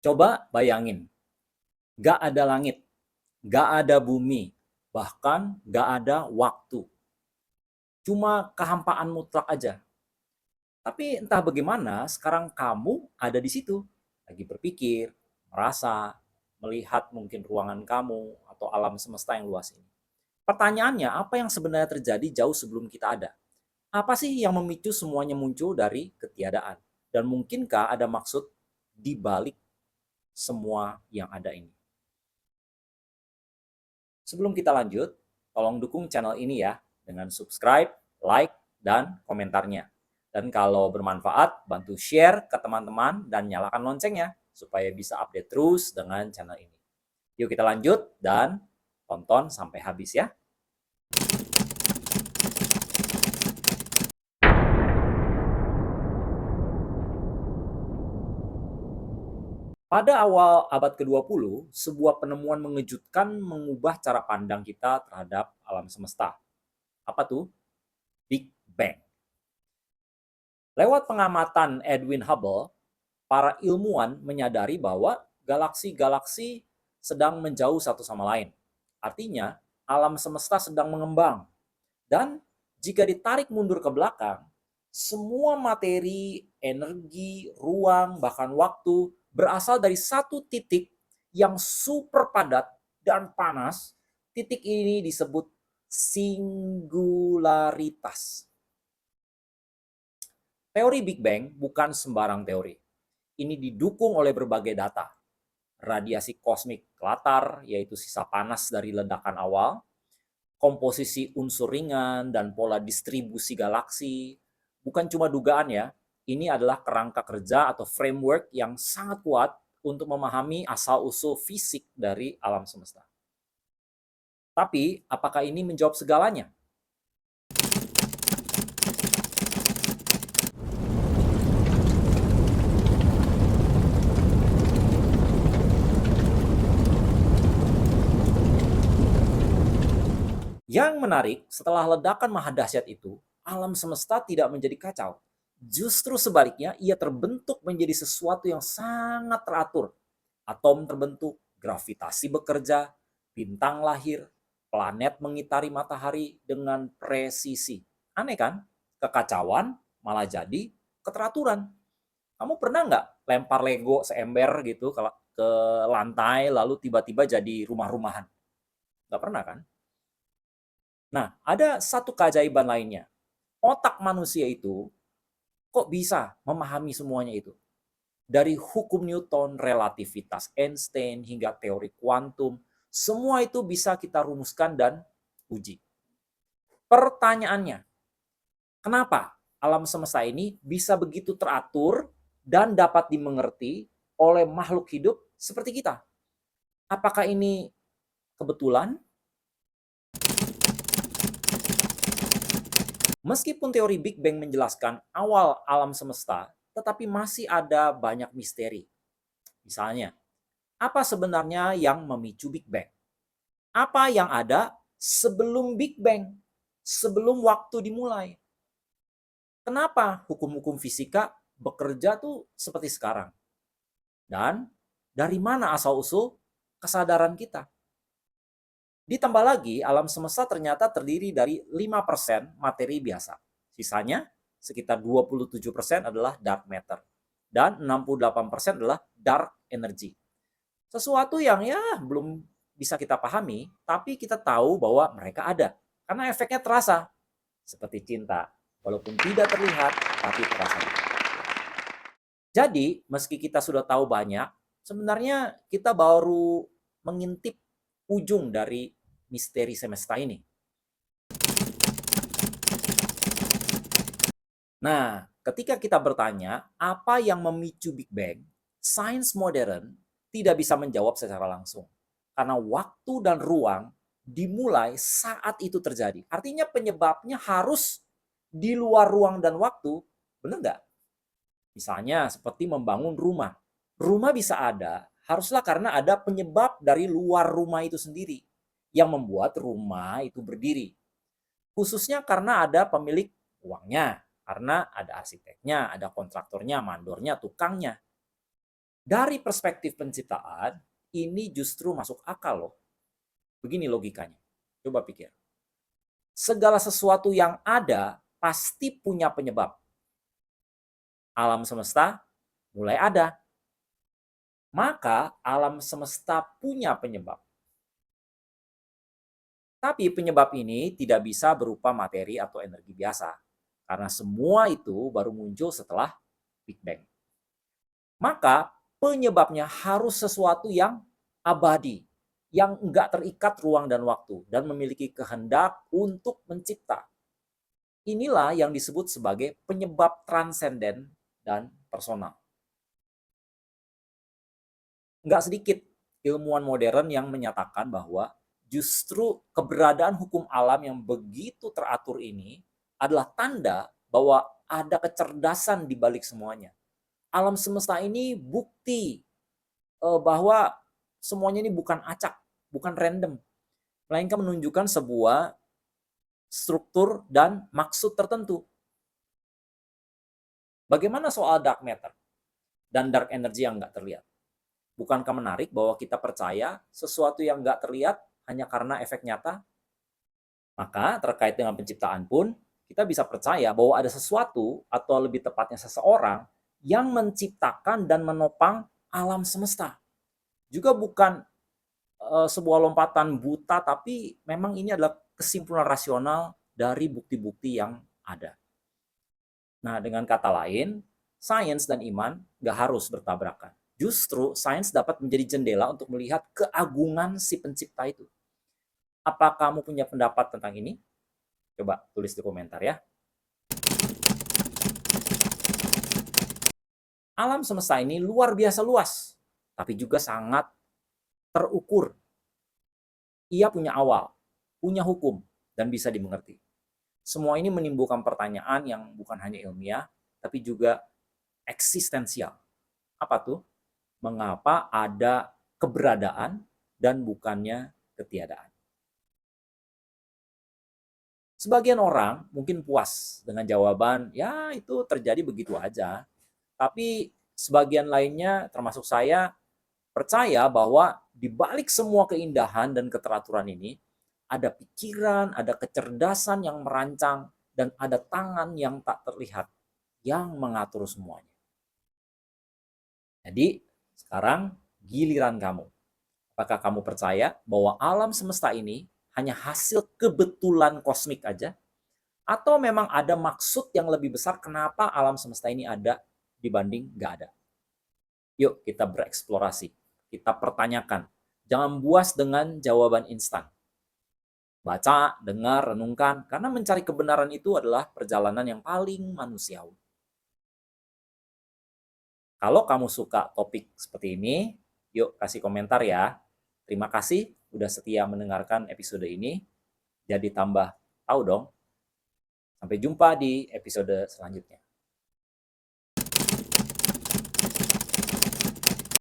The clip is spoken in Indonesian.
Coba bayangin, gak ada langit, gak ada bumi, bahkan gak ada waktu. Cuma kehampaan mutlak aja. Tapi entah bagaimana, sekarang kamu ada di situ. Lagi berpikir, merasa, melihat mungkin ruangan kamu, atau alam semesta yang luas ini. Pertanyaannya, apa yang sebenarnya terjadi jauh sebelum kita ada? Apa sih yang memicu semuanya muncul dari ketiadaan? Dan mungkinkah ada maksud di balik semua yang ada ini? Sebelum kita lanjut, tolong dukung channel ini ya dengan subscribe, like, dan komentarnya. Dan kalau bermanfaat, bantu share ke teman-teman dan nyalakan loncengnya supaya bisa update terus dengan channel ini. Yuk kita lanjut dan tonton sampai habis ya. Pada awal abad ke-20, sebuah penemuan mengejutkan mengubah cara pandang kita terhadap alam semesta. Apa tuh? Big Bang. Lewat pengamatan Edwin Hubble, para ilmuwan menyadari bahwa galaksi-galaksi sedang menjauh satu sama lain. Artinya, alam semesta sedang mengembang. Dan jika ditarik mundur ke belakang, semua materi, energi, ruang, bahkan waktu berasal dari satu titik yang super padat dan panas. Titik ini disebut singularitas. Teori Big Bang bukan sembarang teori. Ini didukung oleh berbagai data. Radiasi kosmik latar, yaitu sisa panas dari ledakan awal, komposisi unsur ringan, dan pola distribusi galaksi. Bukan cuma dugaan ya, ini adalah kerangka kerja atau framework yang sangat kuat untuk memahami asal-usul fisik dari alam semesta. Tapi, apakah ini menjawab segalanya? Yang menarik, setelah ledakan maha dahsyat itu, alam semesta tidak menjadi kacau. Justru sebaliknya, ia terbentuk menjadi sesuatu yang sangat teratur. Atom terbentuk, gravitasi bekerja, bintang lahir, planet mengitari matahari dengan presisi. Aneh kan? Kekacauan malah jadi keteraturan. Kamu pernah nggak lempar Lego seember gitu ke lantai lalu tiba-tiba jadi rumah-rumahan? Nggak pernah kan? Nah, ada satu keajaiban lainnya. Otak manusia itu kok bisa memahami semuanya itu? Dari hukum Newton, relativitas Einstein, hingga teori kuantum, semua itu bisa kita rumuskan dan uji. Pertanyaannya, kenapa alam semesta ini bisa begitu teratur dan dapat dimengerti oleh makhluk hidup seperti kita? Apakah ini kebetulan? Meskipun teori Big Bang menjelaskan awal alam semesta, tetapi masih ada banyak misteri. Misalnya, apa sebenarnya yang memicu Big Bang? Apa yang ada sebelum Big Bang? Sebelum waktu dimulai? Kenapa hukum-hukum fisika bekerja tuh seperti sekarang? Dan dari mana asal-usul kesadaran kita? Ditambah lagi, alam semesta ternyata terdiri dari 5% materi biasa. Sisanya sekitar 27% adalah dark matter. Dan 68% adalah dark energy. Sesuatu yang ya belum bisa kita pahami, tapi kita tahu bahwa mereka ada. Karena efeknya terasa. Seperti cinta. Walaupun tidak terlihat, tapi terasa. Jadi, meski kita sudah tahu banyak, sebenarnya kita baru mengintip ujung dari misteri semesta ini. Nah, ketika kita bertanya apa yang memicu Big Bang, sains modern tidak bisa menjawab secara langsung. Karena waktu dan ruang dimulai saat itu terjadi. Artinya penyebabnya harus di luar ruang dan waktu, benar nggak? Misalnya seperti membangun rumah. Rumah bisa ada, haruslah karena ada penyebab dari luar rumah itu sendiri yang membuat rumah itu berdiri. Khususnya karena ada pemilik uangnya, karena ada arsiteknya, ada kontraktornya, mandornya, tukangnya. Dari perspektif penciptaan, ini justru masuk akal loh. Begini logikanya. Coba pikir. Segala sesuatu yang ada pasti punya penyebab. Alam semesta mulai ada. Maka alam semesta punya penyebab. Tapi penyebab ini tidak bisa berupa materi atau energi biasa. Karena semua itu baru muncul setelah Big Bang. Maka penyebabnya harus sesuatu yang abadi, yang enggak terikat ruang dan waktu, dan memiliki kehendak untuk mencipta. Inilah yang disebut sebagai penyebab transenden dan personal. Enggak sedikit ilmuwan modern yang menyatakan bahwa justru keberadaan hukum alam yang begitu teratur ini adalah tanda bahwa ada kecerdasan di balik semuanya. Alam semesta ini bukti bahwa semuanya ini bukan acak, bukan random, melainkan menunjukkan sebuah struktur dan maksud tertentu. Bagaimana soal dark matter dan dark energy yang nggak terlihat? Bukankah menarik bahwa kita percaya sesuatu yang nggak terlihat hanya karena efek nyata? Maka terkait dengan penciptaan pun, kita bisa percaya bahwa ada sesuatu atau lebih tepatnya seseorang yang menciptakan dan menopang alam semesta. Juga bukan sebuah lompatan buta, tapi memang ini adalah kesimpulan rasional dari bukti-bukti yang ada. Nah, dengan kata lain, sains dan iman nggak harus bertabrakan. Justru sains dapat menjadi jendela untuk melihat keagungan si pencipta itu. Apa kamu punya pendapat tentang ini? Coba tulis di komentar ya. Alam semesta ini luar biasa luas, tapi juga sangat terukur. Ia punya awal, punya hukum, dan bisa dimengerti. Semua ini menimbulkan pertanyaan yang bukan hanya ilmiah, tapi juga eksistensial. Apa tuh? Mengapa ada keberadaan dan bukannya ketiadaan? Sebagian orang mungkin puas dengan jawaban, ya itu terjadi begitu aja. Tapi sebagian lainnya, termasuk saya, percaya bahwa di balik semua keindahan dan keteraturan ini, ada pikiran, ada kecerdasan yang merancang, dan ada tangan yang tak terlihat yang mengatur semuanya. Jadi, sekarang giliran kamu. Apakah kamu percaya bahwa alam semesta ini hanya hasil kebetulan kosmik aja? Atau memang ada maksud yang lebih besar kenapa alam semesta ini ada dibanding nggak ada? Yuk kita bereksplorasi, kita pertanyakan. Jangan puas dengan jawaban instan. Baca, dengar, renungkan, karena mencari kebenaran itu adalah perjalanan yang paling manusiawi. Kalau kamu suka topik seperti ini, yuk kasih komentar ya. Terima kasih udah setia mendengarkan episode ini. Jadi tambah tahu dong. Sampai jumpa di episode selanjutnya.